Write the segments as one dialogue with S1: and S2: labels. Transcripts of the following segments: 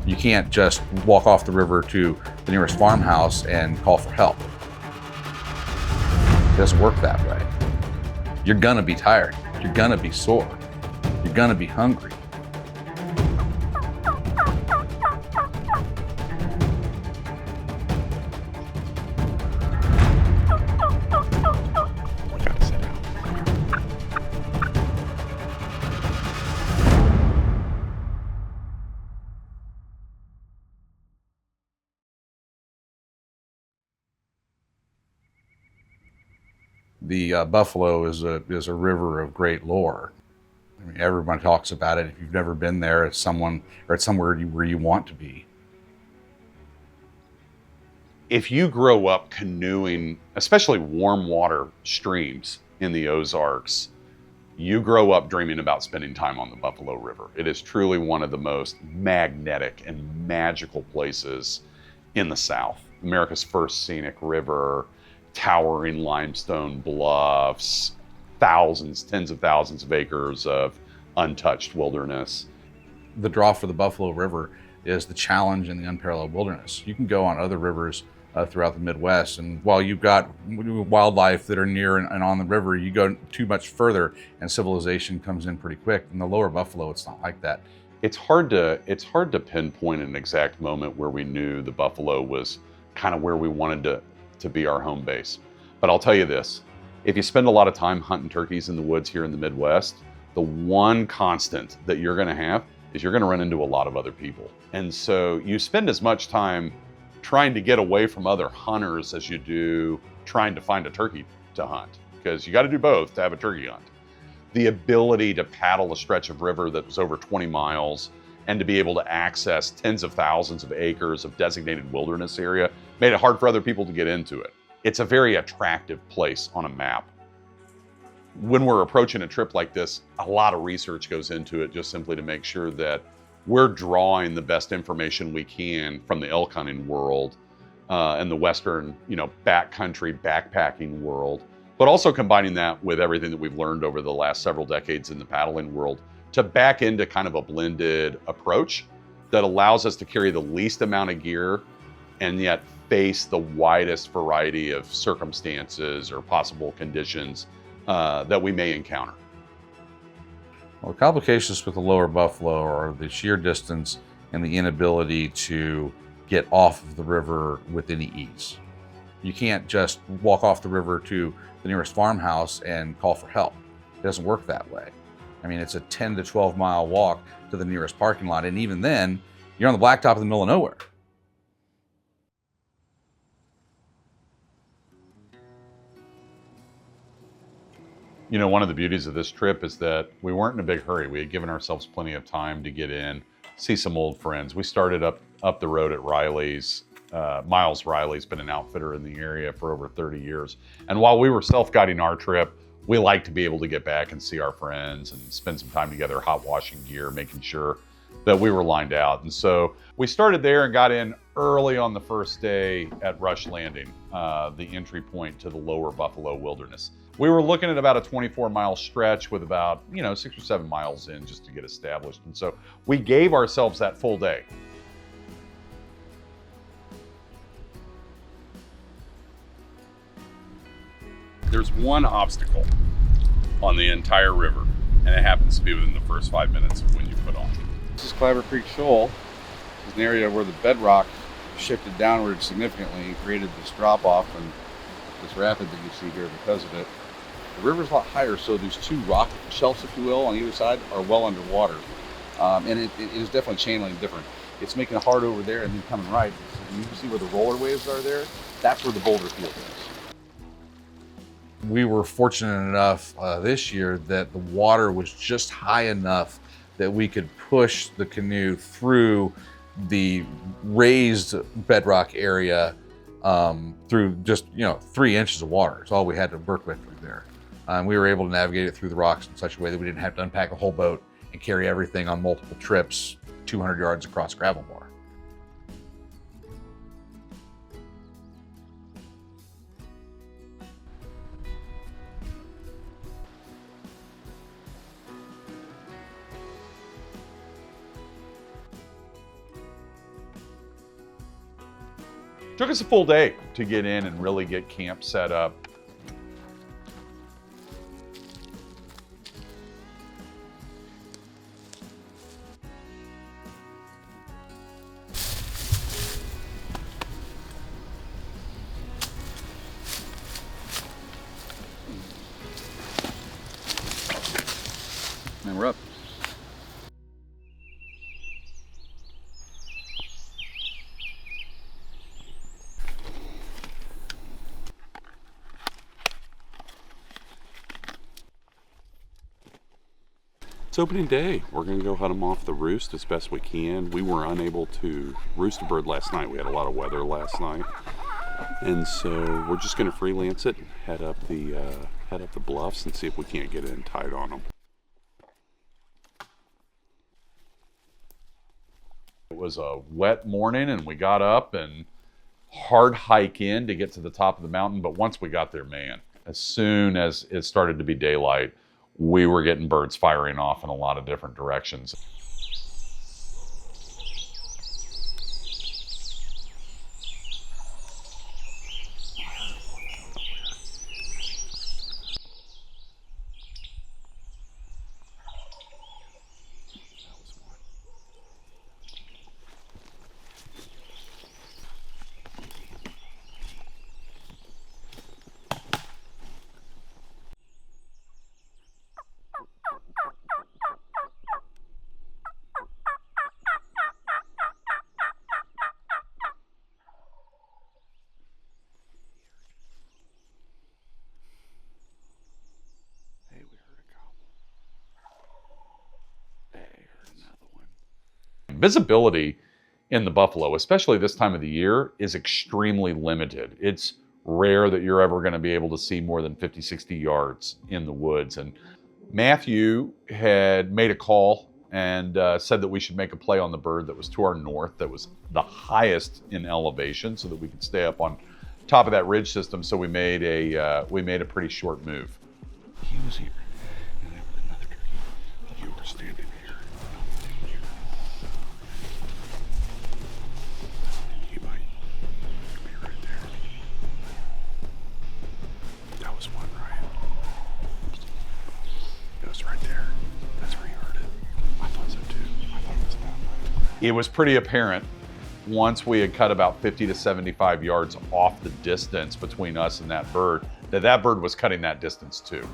S1: You can't just walk off the river to the nearest farmhouse and call for help. It doesn't work that way. You're gonna be tired. You're gonna be sore. You're gonna be hungry. The Buffalo is a river of great lore. I mean, everyone talks about it. If you've never been there, it's somewhere where you want to be.
S2: If you grow up canoeing, especially warm water streams in the Ozarks, you grow up dreaming about spending time on the Buffalo River. It is truly one of the most magnetic and magical places in the South. America's first scenic river, towering limestone bluffs, thousands, tens of thousands of acres of untouched wilderness.
S1: The draw for the Buffalo River is the challenge in the unparalleled wilderness. You can go on other rivers throughout the Midwest, and while you've got wildlife that are near and on the river, you go too much further and civilization comes in pretty quick. In the lower Buffalo, it's not like that.
S2: It's hard to pinpoint an exact moment where we knew the Buffalo was kind of where we wanted to be our home base. But I'll tell you this, if you spend a lot of time hunting turkeys in the woods here in the Midwest, the one constant that you're gonna have is you're gonna run into a lot of other people. And so you spend as much time trying to get away from other hunters as you do trying to find a turkey to hunt, because you gotta do both to have a turkey hunt. The ability to paddle a stretch of river that was over 20 miles and to be able to access tens of thousands of acres of designated wilderness area made it hard for other people to get into it. It's a very attractive place on a map. When we're approaching a trip like this, a lot of research goes into it just simply to make sure that we're drawing the best information we can from the elk hunting world and the Western, backcountry backpacking world, but also combining that with everything that we've learned over the last several decades in the paddling world to back into kind of a blended approach that allows us to carry the least amount of gear and yet face the widest variety of circumstances or possible conditions that we may encounter.
S1: Well, the complications with the lower Buffalo are the sheer distance and the inability to get off of the river with any ease. You can't just walk off the river to the nearest farmhouse and call for help. It doesn't work that way. I mean, it's a 10 to 12 mile walk to the nearest parking lot, and even then, you're on the blacktop in the middle of nowhere.
S2: One of the beauties of this trip is that we weren't in a big hurry. We had given ourselves plenty of time to get in, see some old friends. We started up the road at Riley's. Miles Riley's been an outfitter in the area for over 30 years. And while we were self-guiding our trip, we like to be able to get back and see our friends and spend some time together, hot washing gear, making sure that we were lined out. And so we started there and got in early on the first day at Rush Landing, the entry point to the lower Buffalo wilderness. We were looking at about a 24-mile stretch with about, 6 or 7 miles in just to get established. And so we gave ourselves that full day. There's one obstacle on the entire river, and it happens to be within the first 5 minutes of when you put on.
S3: This is Claver Creek Shoal. It's an area where the bedrock shifted downward significantly and created this drop off and this rapid that you see here because of it. The river's a lot higher, so these two rock shelves, if you will, on either side are well underwater. And it is definitely channeling different. It's making it hard over there and then coming right. So you can see where the roller waves are there. That's where the boulder field is.
S1: We were fortunate enough this year that the water was just high enough that we could push the canoe through the raised bedrock area through just 3 inches of water. It's all we had to work with through there. We were able to navigate it through the rocks in such a way that we didn't have to unpack a whole boat and carry everything on multiple trips 200 yards across gravel bar.
S2: Took us a full day to get in and really get camp set up.
S3: And we're up.
S4: It's opening day. We're going to go hunt them off the roost as best we can. We were unable to roost a bird last night. We had a lot of weather last night. And so we're just going to freelance it, head up the bluffs and see if we can't get in tight on them.
S2: It was a wet morning and we got up and hard hike in to get to the top of the mountain. But once we got there, man, as soon as it started to be daylight, we were getting birds firing off in a lot of different directions. Visibility in the buffalo, especially this time of the year, is extremely limited. It's rare that you're ever going to be able to see more than 50, 60 yards in the woods. And Matthew had made a call and said that we should make a play on the bird that was to our north, that was the highest in elevation, so that we could stay up on top of that ridge system. So we made a pretty short move.
S4: He was here, and there was another turkey. You were standing here. You might be right there. That was one, right? It was right there. That's where you heard it. I thought so too. I thought it was that way.
S2: It was pretty apparent once we had cut about 50 to 75 yards off the distance between us and that bird, that bird was cutting that distance too.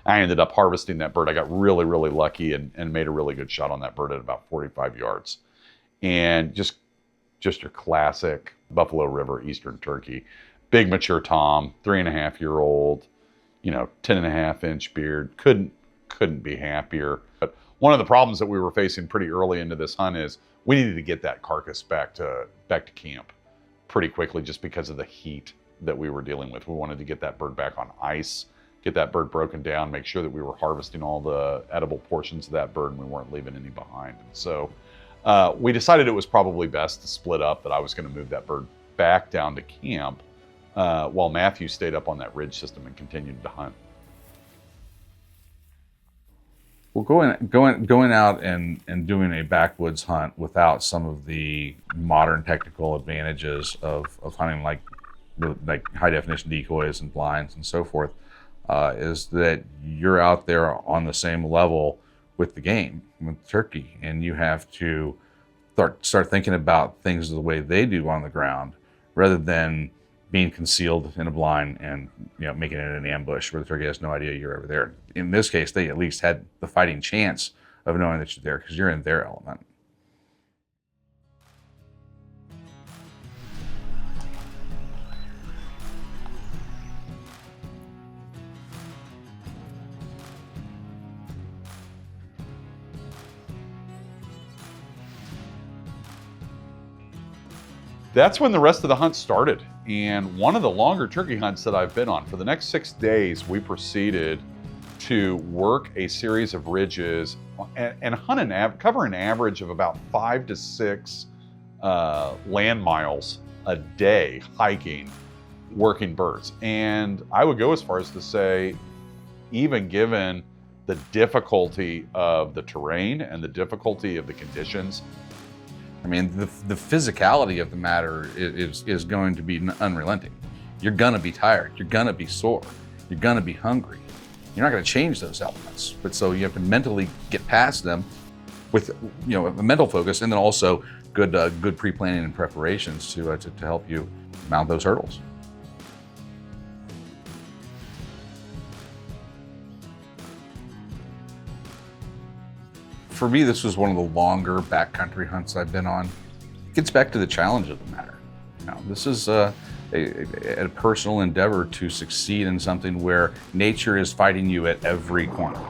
S2: I ended up harvesting that bird. I got really, really lucky and made a really good shot on that bird at about 45 yards. And just your classic Buffalo River Eastern turkey. Big mature tom, 3.5-year-old, 10.5-inch beard. Couldn't be happier. But one of the problems that we were facing pretty early into this hunt is we needed to get that carcass back to camp pretty quickly, just because of the heat that we were dealing with. We wanted to get that bird back on ice, get that bird broken down, make sure that we were harvesting all the edible portions of that bird and we weren't leaving any behind. And so we decided it was probably best to split up, that I was going to move that bird back down to camp while Matthew stayed up on that ridge system and continued to hunt.
S1: Well, going out and doing a backwoods hunt without some of the modern technical advantages of hunting like high definition decoys and blinds and so forth, is that you're out there on the same level with the game, with turkey, and you have to start thinking about things the way they do on the ground, rather than being concealed in a blind and making it an ambush where the turkey has no idea you're ever there. In this case, they at least had the fighting chance of knowing that you're there because you're in their element.
S2: That's when the rest of the hunt started, and one of the longer turkey hunts that I've been on. For the next 6 days, we proceeded to work a series of ridges and hunt cover an average of about 5 to 6 land miles a day hiking, working birds. And I would go as far as to say, even given the difficulty of the terrain and the difficulty of the conditions,
S1: I mean, the physicality of the matter is going to be unrelenting. You're gonna be tired, you're gonna be sore, you're gonna be hungry. You're not gonna change those elements, but so you have to mentally get past them with a mental focus, and then also good pre-planning and preparations to help you mount those hurdles. For me, this was one of the longer backcountry hunts I've been on. It gets back to the challenge of the matter. This is a personal endeavor to succeed in something where nature is fighting you at every corner,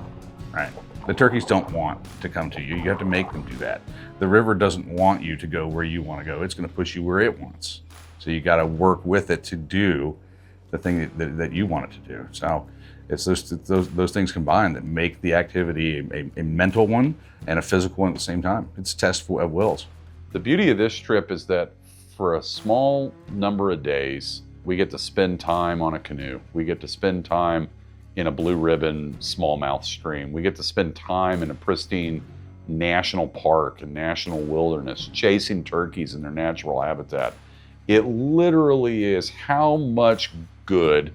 S1: right? The turkeys don't want to come to you. You have to make them do that. The river doesn't want you to go where you want to go. It's going to push you where it wants. So you got to work with it to do the thing that you want it to do. So it's those things combined that make the activity a mental one and a physical one at the same time. It's a test of wills.
S2: the beauty of this trip is that for a small number of days, we get to spend time on a canoe. We get to spend time in a blue ribbon smallmouth stream. We get to spend time in a pristine national park and national wilderness, chasing turkeys in their natural habitat. It literally is how much good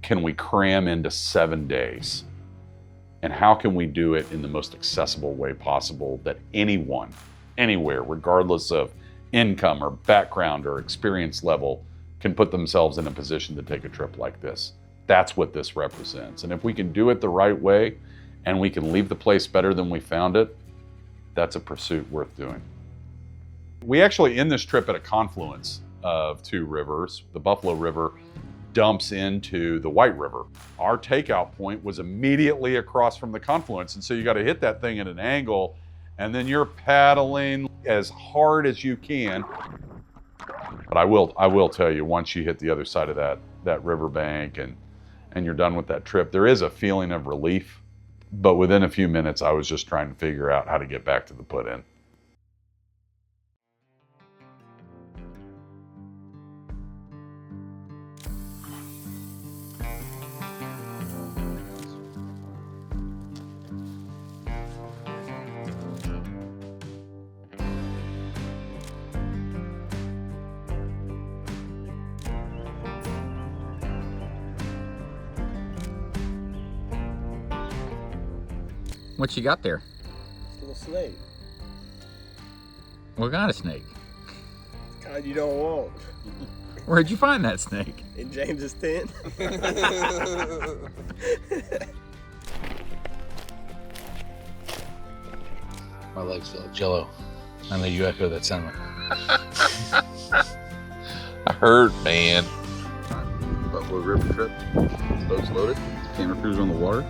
S2: can we cram into 7 days? And how can we do it in the most accessible way possible that anyone, anywhere, regardless of income or background or experience level, can put themselves in a position to take a trip like this. That's what this represents. And if we can do it the right way and we can leave the place better than we found it, that's a pursuit worth doing. We actually end this trip at a confluence of two rivers. The Buffalo River dumps into the White River. Our takeout point was immediately across from the confluence, and so you got to hit that thing at an angle, and then you're paddling as hard as you can. But I will tell you, once you hit the other side of that riverbank and you're done with that trip, there is a feeling of relief. But within a few minutes, I was just trying to figure out how to get back to the put-in.
S5: What you got there?
S6: Little snake.
S5: What kind of snake?
S6: The kind you don't want.
S5: Where'd you find that snake?
S6: In James's tent.
S1: My legs feel like jello. I know you echo that sentiment.
S3: I heard, man. Buffalo River trip. Boats loaded. Camera crews on the water.